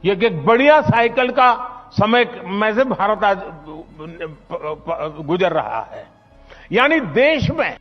ये एक बढ़िया साइकिल का समय में से भारत आज गुजर रहा है। यानी देश में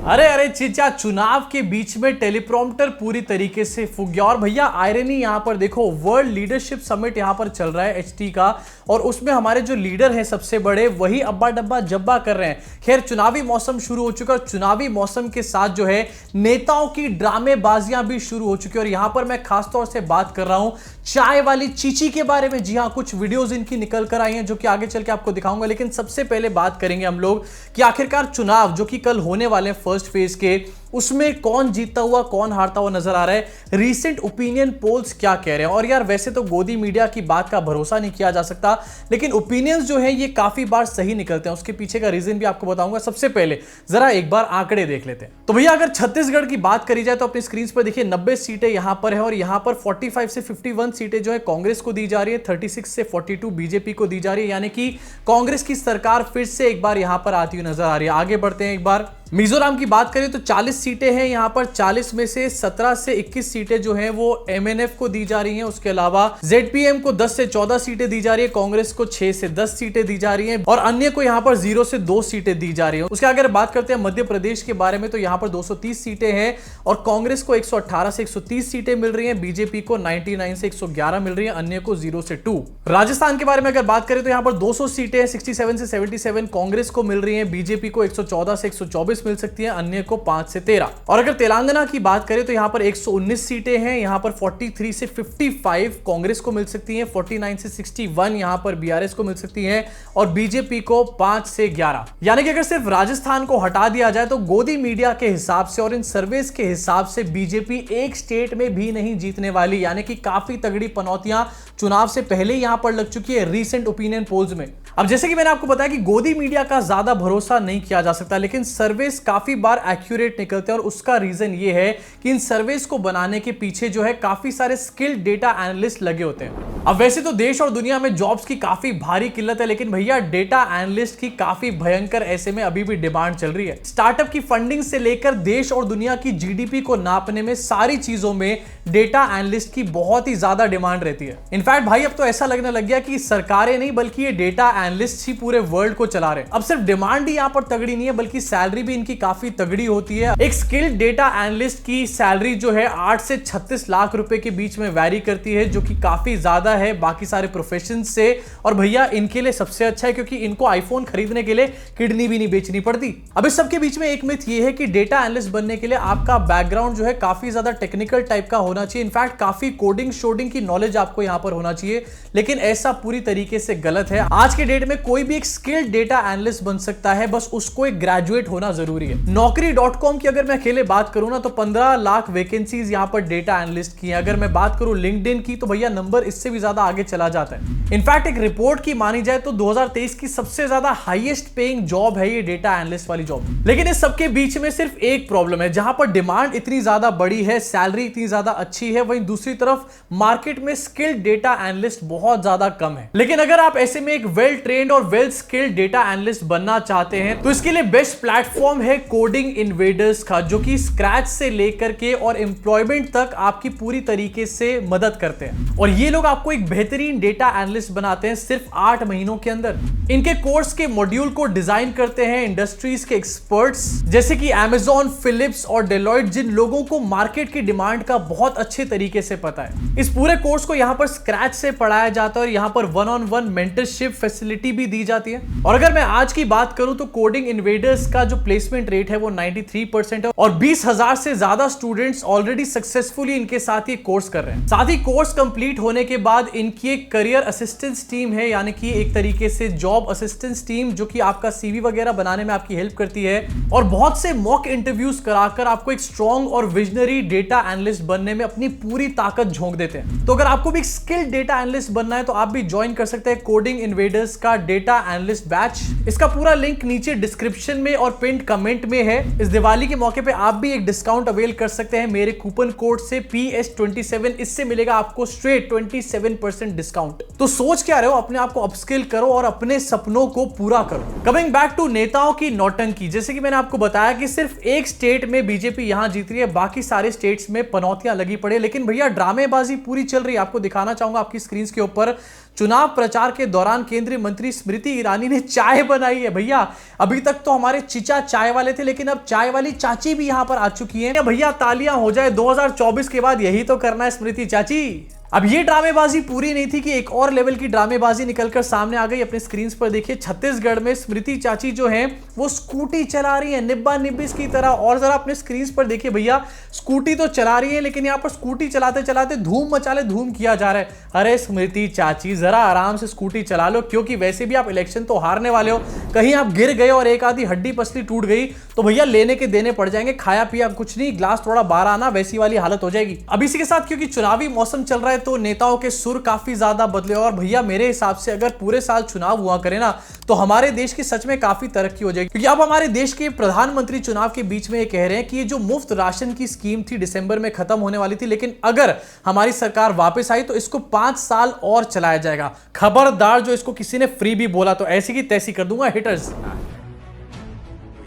अरे अरे चीचा, चुनाव के बीच में टेलीप्रॉम्प्टर पूरी तरीके से फूक गया। और भैया आयरनी यहां पर देखो, वर्ल्ड लीडरशिप समिट यहां पर चल रहा है एचटी का, और उसमें हमारे जो लीडर हैं सबसे बड़े, वही अब्बा डब्बा जब्बा कर रहे हैं। खैर चुनावी मौसम शुरू हो चुका है, चुनावी मौसम के साथ जो है नेताओं की ड्रामेबाजियां भी शुरू हो चुकी है। और यहां पर मैं खासतौर से बात कर रहा हूं चाय वाली चीची के बारे में। जी हां, कुछ वीडियोस इनकी निकल कर आई हैं जो कि आगे चल के आपको दिखाऊंगा। लेकिन सबसे पहले बात करेंगे हम लोग कि आखिरकार चुनाव जो कि कल होने वाले फर्स्ट फेज के, उसमें कौन जीतता हुआ कौन हारता हुआ नजर आ रहा है। रीसेंट ओपिनियन पोल्स क्या कह रहे हैं। और यार वैसे तो गोदी मीडिया की बात का भरोसा नहीं किया जा सकता, लेकिन ओपिनियंस जो है ये काफी बार सही निकलते हैं। उसके पीछे का रीजन भी आपको बताऊंगा। सबसे पहले जरा एक बार आंकड़े देख लेते हैं। तो भैया अगर छत्तीसगढ़ की बात करी जाए तो अपनी स्क्रीन पर देखिए 90 सीटें यहां पर है, और यहां पर 45 से 51 सीटें जो है कांग्रेस को दी जा रही है, 36 से 42 बीजेपी को दी जा रही है। यानी कि कांग्रेस की सरकार फिर से एक बार यहां पर आती हुई नजर आ रही है। आगे बढ़ते हैं एक बार। मिजोरम की बात करें तो 40 सीटें हैं यहां पर, 40 में से 17 से 21 सीटें जो हैं वो एमएनएफ को दी जा रही हैं। उसके अलावा जेडपीएम को 10 से 14 सीटें दी जा रही है, कांग्रेस को 6 से 10 सीटें दी जा रही हैं, और अन्य को यहां पर 0 से 2 सीटें दी जा रही हैं। उसके अगर बात करते हैं मध्य प्रदेश के बारे में तो यहां पर 230 सीटें हैं, और कांग्रेस को 118 से 130 सीटें मिल रही हैं, बीजेपी को 99 से 111 मिल रही है, अन्य को 0 से 2। राजस्थान के बारे में अगर बात करें तो यहां पर 200 सीटें 67 से 77 कांग्रेस को मिल रही हैं, बीजेपी को 114 से 124 मिल सकती है, अन्य को 5 से 13। और अगर तेलंगाना की बात करें तो यहां पर 119 सीटें हैं, यहां पर 43 से 55 कांग्रेस को मिल सकती हैं, 49 से 61 यहां पर बीआरएस को मिल सकती हैं, और बीजेपी को 5 से 11। यानी कि अगर सिर्फ राजस्थान को हटा दिया जाए तो गोदी मीडिया के हिसाब से और इन सर्वेस के हिसाब से बीजेपी एक स्टेट में भी नहीं जीतने वाली। यानी कि काफी तगड़ी पनौतियां चुनाव से पहले यहां पर लग चुकी है रीसेंट ओपिनियन पोल्स में। अब जैसे कि मैंने आपको बताया कि गोदी मीडिया का ज्यादा भरोसा नहीं किया जा सकता, लेकिन सर्वेस काफी बार एक्यूरेट निकलते हैं, और उसका रीजन ये है कि इन सर्वेस को बनाने के पीछे जो है काफी सारे स्किल्ड डेटा एनालिस्ट लगे होते हैं। अब वैसे तो देश और दुनिया में जॉब्स की काफी भारी किल्लत है, लेकिन भैया डेटा एनालिस्ट की काफी भयंकर ऐसे में अभी भी डिमांड चल रही है। स्टार्टअप की फंडिंग से लेकर देश और दुनिया की जीडीपी को नापने में सारी चीजों में डेटा एनालिस्ट की बहुत ही ज्यादा डिमांड रहती है। इनफैक्ट भाई अब तो ऐसा लगने लग गया कि सरकारें नहीं बल्कि ये डेटा एनालिस्ट ही पूरे वर्ल्ड को चला रहे हैं। अब सिर्फ डिमांड ही यहां पर तगड़ी नहीं है, बल्कि सैलरी भी इनकी काफी तगड़ी होती है। एक स्किल्ड डेटा एनालिस्ट की सैलरी जो है 8 से 36 लाख रुपए के बीच में वैरी करती है, जो कि काफी ज्यादा है बाकी सारे प्रोफेशन से। और भैया इनके लिए सबसे अच्छा है क्योंकि इनको आईफोन खरीदने के लिए किडनी भी नहीं बेचनी पड़ती। अब इस सबके बीच में एक मिथ ये है कि डेटा एनालिस्ट बनने के लिए आपका बैकग्राउंड जो है काफी ज्यादा टेक्निकल टाइप का होना चाहिए। इनफैक्ट काफी कोडिंग शोडिंग की नॉलेज आपको यहां पर होना चाहिए, लेकिन ऐसा पूरी तरीके से गलत है। आज के डेट में कोई भी एक स्किल्ड डेटा एनालिस्ट बन सकता है, बस उसको एक ग्रेजुएट होना जरूरी है। Naukri.com की अगर मैं अकेले बात करूं ना तो 15 लाख वैकेंसीज यहां पर डेटा एनालिस्ट की हैं। अगर मैं बात करूं LinkedIn की तो भैया नंबर इससे भी ज्यादा आगे चला जाता है। इनफैक्ट एक रिपोर्ट की मानी जाए तो 2023 की सबसे ज्यादा हाईएस्ट पेइंग जॉब है ये डेटा एनालिस्ट वाली जॉब। लेकिन इस सबके बीच में सिर्फ एक प्रॉब्लम है, जहां पर डिमांड इतनी ज्यादा बड़ी है, सैलरी इतनी ज्यादा अच्छी है, वहीं दूसरी तरफ मार्केट में स्किल्ड डेटा एनालिस्ट बहुत ज्यादा कम है। लेकिन अगर आप ऐसे में एक वेल ट्रेन्ड और वेल स्किल्ड डेटा एनालिस्ट बनना चाहते हैं तो इसके लिए बेस्ट प्लेटफॉर्म है कोडिंग इन्वेडर्स का, जो कि स्क्रैच से लेकर के और एम्प्लॉयमेंट तक आपकी पूरी तरीके से मदद करते हैं। और ये लोग आपको एक बेहतरीन डेटा एनालिस्ट बनाते हैं सिर्फ 8 महीनों के अंदर। इनके कोर्स के मॉड्यूल को डिजाइन करते हैं इंडस्ट्रीज के एक्सपर्ट्स जैसे कि Amazon, फिलिप्स और डेलॉयट, जिन लोगों को मार्केट की डिमांड का बहुत अच्छे तरीके से पता है। इस पूरे कोर्स को यहां पर स्क्रैच से पढ़ाया जाता है और यहां पर 1-on-1 मेंटरशिप फैसिलिटी भी दी जाती है। और अगर मैं आज की बात करूं तो कोडिंग इन्वेडर्स का जो प्लेसमेंट रेट है वो 93% है, और 20,000 से ज्यादा स्टूडेंट्स ऑलरेडी सक्सेसफुली इनके साथ ये कोर्स कर रहे हैं। साथ ही कोर्स कंप्लीट होने के बाद इनकी एक करियर असिस्टेंस टीम है, यानी कि एक तरीके से जॉब असिस्टेंस टीम, जो कि आपका सीवी वगैरह बनाने में आपकी हेल्प करती है, और बहुत से मॉक इंटरव्यूज कराकर आपको एक स्ट्रॉन्ग और विजनरी डेटा एनालिस्ट बनने में अपनी पूरी ताकत झोंक देते हैं। तो अगर आपको भी एक स्किल्ड डेटा एनालिस्ट बनना है तो आप भी ज्वाइन कर सकते हैं कोडिंग इन्वेडर्स का डेटा एनालिस्ट बैच। इसका पूरा लिंक नीचे डिस्क्रिप्शन में और पिन्ड कमेंट में है। इस दिवाली के मौके पे आप भी एक डिस्काउंट अवेल कर सकते हैं मेरे कूपन कोड से PS27। इससे मिलेगा आपको स्ट्रेट 27% डिस्काउंट। तो सोच क्या रहे हो, अपने आप को अपस्किल करो और अपने सपनों को पूरा करो। कमिंग बैक टू नेताओं की नौटंकी, जैसे कि मैंने आपको बताया कि सिर्फ एक स्टेट में बीजेपी यहां जीत रही है, बाकी सारे स्टेट्स में पनौतियां लगी पड़ी है, लेकिन भैया ड्रामेबाजी पूरी चल रही है। आपको दिखाना चाहूंगा आपकी स्क्रीन के ऊपर, चुनाव प्रचार के दौरान केंद्रीय मंत्री स्मृति ईरानी ने चाय बनाई है। भैया अभी तक तो हमारे चीचा चाय वाले थे, लेकिन अब चाय वाली चाची भी यहां पर आ चुकी हैं। भैया तालियां हो जाए, 2024 के बाद यही तो करना है स्मृति चाची। अब ये ड्रामेबाजी पूरी नहीं थी कि एक और लेवल की ड्रामेबाजी निकलकर सामने आ गई। अपने स्क्रीन पर देखिए, छत्तीसगढ़ में स्मृति चाची जो हैं वो स्कूटी चला रही है निब्बा निब्बिस की तरह। और जरा अपने स्क्रीन पर देखिए भैया, स्कूटी तो चला रही है, लेकिन यहां पर स्कूटी चलाते चलाते धूम मचाले धूम किया जा रहा है। अरे स्मृति चाची जरा आराम से स्कूटी चला लो, क्योंकि वैसे भी आप इलेक्शन तो हारने वाले हो। कहीं आप गिर गए और एक आधी हड्डी पसली टूट गई तो भैया लेने के देने पड़ जाएंगे। खाया पिया कुछ नहीं, ग्लास थोड़ा बाहर आना, वैसी वाली हालत हो जाएगी। अब इसी के साथ क्योंकि चुनावी मौसम चल रहा है तो नेताओं के सुर काफी ज्यादा बदले। और भैया मेरे हिसाब से अगर पूरे साल चुनाव हुआ करे ना तो हमारे देश की सच में काफी तरक्की हो जाएगी। क्योंकि अब हमारे देश के प्रधानमंत्री चुनाव के बीच में ये कह रहे हैं कि ये जो मुफ्त राशन की स्कीम थी दिसंबर में खत्म होने वाली थी, लेकिन अगर हमारी सरकार वापस आई तो इसको 5 साल और चलाया जाएगा। खबरदार जो इसको किसी ने फ्री भी बोला तो ऐसी की तैसी कर दूंगा हिटर्स।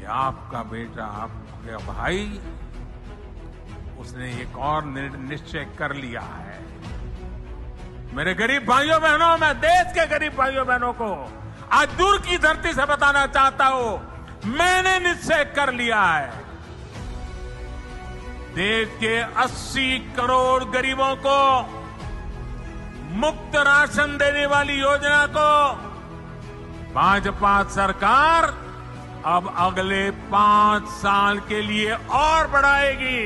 आपका बेटा, आपका भाई, उसने एक और निश्चय कर लिया है। मेरे गरीब भाइयों बहनों, मैं देश के गरीब भाइयों बहनों को आज दूर की धरती से बताना चाहता हूं, मैंने निश्चय कर लिया है। देश के 80 करोड़ गरीबों को मुफ्त राशन देने वाली योजना को भाजपा सरकार अब अगले 5 साल के लिए और बढ़ाएगी।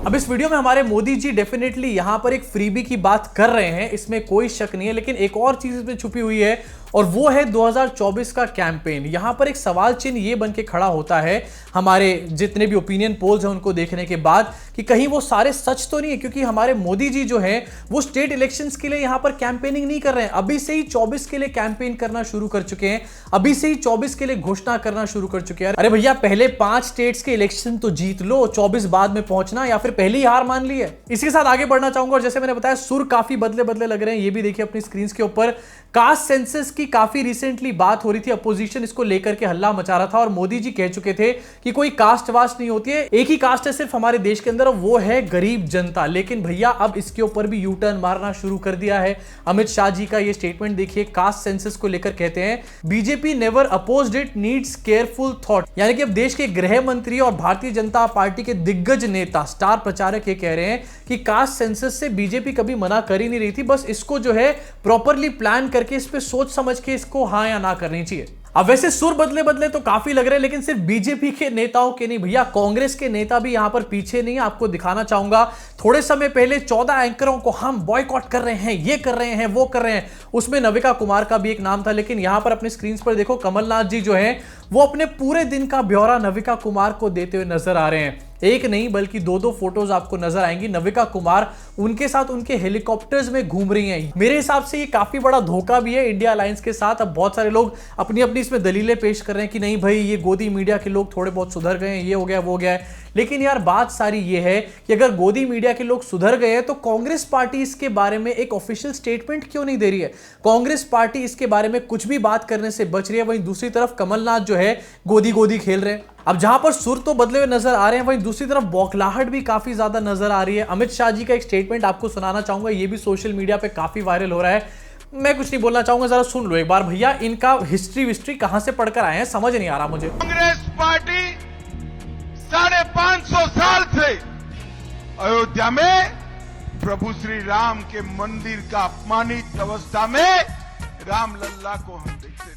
अब इस वीडियो में हमारे मोदी जी डेफिनेटली यहां पर एक फ्रीबी की बात कर रहे हैं, इसमें कोई शक नहीं है, लेकिन एक और चीज इसमें छुपी हुई है और वो है 2024 का कैंपेन। यहां पर एक सवाल चिन्ह ये बन के खड़ा होता है हमारे जितने भी ओपिनियन पोल्स हैं उनको देखने के बाद कि कहीं वो सारे सच तो नहीं है, क्योंकि हमारे मोदी जी जो हैं वो स्टेट इलेक्शंस के लिए यहां पर कैंपेनिंग नहीं कर रहे हैं। अभी से ही 24 के लिए कैंपेन करना शुरू कर चुके हैं, अभी से ही 24 के लिए घोषणा करना शुरू कर चुके हैं। अरे भैया पहले 5 स्टेट्स के इलेक्शन तो जीत लो, 24 बाद में पहुंचना, या फिर पहली हार मान ली है। इसी के साथ आगे बढ़ना चाहूंगा और जैसे मैंने बताया सुर काफी बदले बदले लग रहे हैं, ये भी देखिए अपनी स्क्रीन के ऊपर। कास्ट सेंसस की काफी रिसेंटली बात हो रही थी, अपोजिशन इसको लेकर के हल्ला मचा रहा था और मोदी जी कह चुके थे कि कोई कास्ट वास्ट नहीं होती है, एक ही कास्ट है सिर्फ हमारे देश के अंदर, वो है गरीब जनता। लेकिन भैया अब इसके ऊपर भी यू टर्न मारना शुरू कर दिया है। अमित शाह जी का ये स्टेटमेंट देखिए, कास्ट सेंसस को लेकर कहते हैं BJP never opposed it, needs careful thought. यानी कि अब देश के गृह मंत्री और भारतीय जनता पार्टी के दिग्गज नेता, स्टार प्रचारक ये कह रहे हैं कि कास्ट सेंसस से बीजेपी कभी मना कर ही नहीं रही थी, बस इसको जो है प्रॉपरली प्लान करके इस पे सोच समझ के इसको हाँ या ना करनी चाहिए। अब वैसे सुर बदले बदले तो काफी लग रहे हैं, लेकिन सिर्फ बीजेपी के नेताओं के नहीं भैया, कांग्रेस के नेता भी यहां पर पीछे नहीं। आपको दिखाना चाहूंगा, थोड़े समय पहले 14 एंकरों को हम बॉयकॉट कर रहे हैं, ये कर रहे हैं, वो कर रहे हैं, उसमें नविका कुमार का भी एक नाम था। लेकिन यहां पर अपने स्क्रीन पर देखो, कमलनाथ जी जो हैं वो अपने पूरे दिन का ब्यौरा नविका कुमार को देते हुए नजर आ रहे हैं। एक नहीं बल्कि 2-2 फोटोज आपको नजर आएंगी। नविका कुमार उनके साथ उनके हेलीकॉप्टर्स में घूम रही हैं। मेरे हिसाब से ये काफी बड़ा धोखा भी है इंडिया अलायंस के साथ। अब बहुत सारे लोग अपनी अपनी इसमें दलीलें पेश कर रहे हैं कि नहीं भाई ये गोदी मीडिया के लोग थोड़े बहुत सुधर गए हैं, ये हो गया वो हो गया है। लेकिन यार बात सारी ये है कि अगर गोदी मीडिया के लोग सुधर गए हैं तो कांग्रेस पार्टी इसके बारे में एक ऑफिशियल स्टेटमेंट क्यों नहीं दे रही है? कांग्रेस पार्टी इसके बारे में कुछ भी बात करने से बच रही है। वहीं दूसरी तरफ कमलनाथ जो है गोदी गोदी खेल रहे हैं। अब जहां पर सुर तो बदले हुए नजर आ रहे हैं, वहीं दूसरी तरफ बौखलाहट भी काफी ज्यादा नजर आ रही है। अमित शाह जी का एक स्टेटमेंट आपको सुनाना चाहूंगा, ये भी सोशल मीडिया पे काफी वायरल हो रहा है। मैं कुछ नहीं बोलना चाहूंगा, जरा सुन लो एक बार। भैया इनका हिस्ट्री कहां से पढ़कर आए हैं समझ नहीं आ रहा मुझे। कांग्रेस पार्टी 550 साल से अयोध्या में प्रभु श्री राम के मंदिर का अपमानित अवस्था में रामलल्ला को हम देखते थे।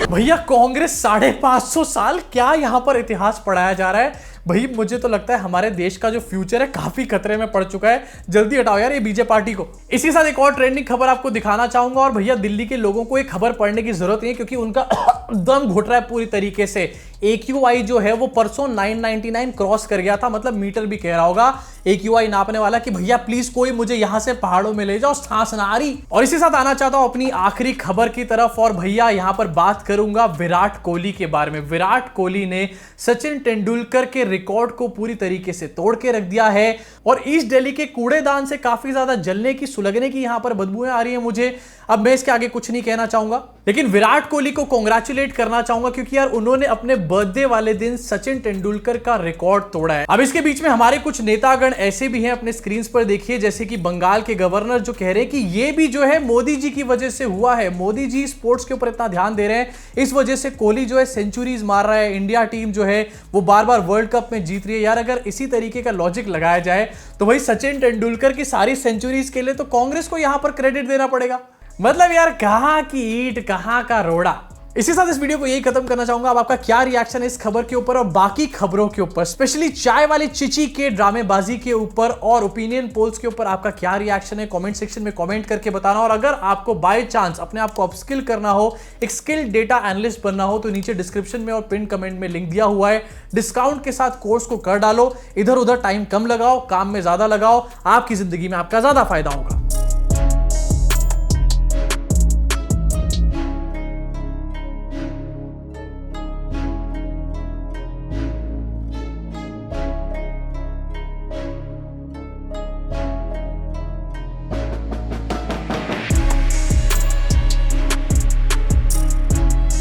भैया कांग्रेस 550 साल, क्या यहां पर इतिहास पढ़ाया जा रहा है? भाई मुझे तो लगता है हमारे देश का जो फ्यूचर है काफी खतरे में पड़ चुका है। जल्दी हटाओ यार ये बीजेपी पार्टी को। इसी के साथ एक और ट्रेंडिंग खबर आपको दिखाना चाहूंगा। और भैया दिल्ली के लोगों को एक खबर पढ़ने की जरूरत नहीं है, क्योंकि उनका दम घुट रहा है पूरी तरीके से। AQI जो है वो परसों 999 क्रॉस कर गया था, मतलब मीटर भी कह रहा होगा AQI नापने वाला कि भैया प्लीज कोई मुझे यहां से पहाड़ों में ले जाओ, सांस ना आ रही। और इसी साथ आना चाहता हूं अपनी आखिरी खबर की तरफ, और भैया यहां पर बात करूंगा विराट कोहली के बारे में। विराट कोहली ने सचिन तेंदुलकर के रिकॉर्ड को पूरी तरीके से तोड़ के रख दिया है। और ईस्ट दिल्ली के कूड़ेदान से काफी ज्यादा जलने की, सुलगने की यहां पर बदबूएं आ रही है मुझे। अब मैं इसके आगे कुछ नहीं कहना चाहूंगा, लेकिन विराट कोहली को कांग्रेचुलेट करना चाहूंगा क्योंकि यार उन्होंने अपने बर्थडे वाले दिन सचिन तेंदुलकर का रिकॉर्ड तोड़ा है। अब इसके बीच में हमारे कुछ नेतागण ऐसे भी हैं, अपने स्क्रीन पर देखिए, जैसे कि बंगाल के गवर्नर जो कह रहे हैं कि ये भी जो है मोदी जी की वजह से हुआ है, मोदी जी स्पोर्ट्स के ऊपर इतना ध्यान दे रहे हैं, इस वजह से कोहली जो है सेंचुरीज मार रहा है, इंडिया टीम जो है वो बार बार वर्ल्ड कप में जीत रही है। यार अगर इसी तरीके का लॉजिक लगाया जाए तो भाई सचिन तेंदुलकर की सारी सेंचुरीज के लिए तो कांग्रेस को यहां पर क्रेडिट देना पड़ेगा। मतलब यार कहां की ईंट कहां का रोड़ा। इसी साथ इस वीडियो को यही खत्म करना चाहूंगा। अब आपका क्या रिएक्शन है इस खबर के ऊपर और बाकी खबरों के ऊपर, स्पेशली चाय वाली चिची के ड्रामेबाजी के ऊपर और ओपिनियन पोल्स के ऊपर आपका क्या रिएक्शन है, कमेंट सेक्शन में कमेंट करके बताना। और अगर आपको बाय चांस अपने आप को अपस्किल करना हो, एक स्किल डेटा एनालिस्ट बनना हो, तो नीचे डिस्क्रिप्शन में और पिन कमेंट में लिंक दिया हुआ है, डिस्काउंट के साथ कोर्स को कर डालो। इधर उधर टाइम कम लगाओ, काम में ज्यादा लगाओ, आपकी जिंदगी में आपका ज्यादा फायदा होगा।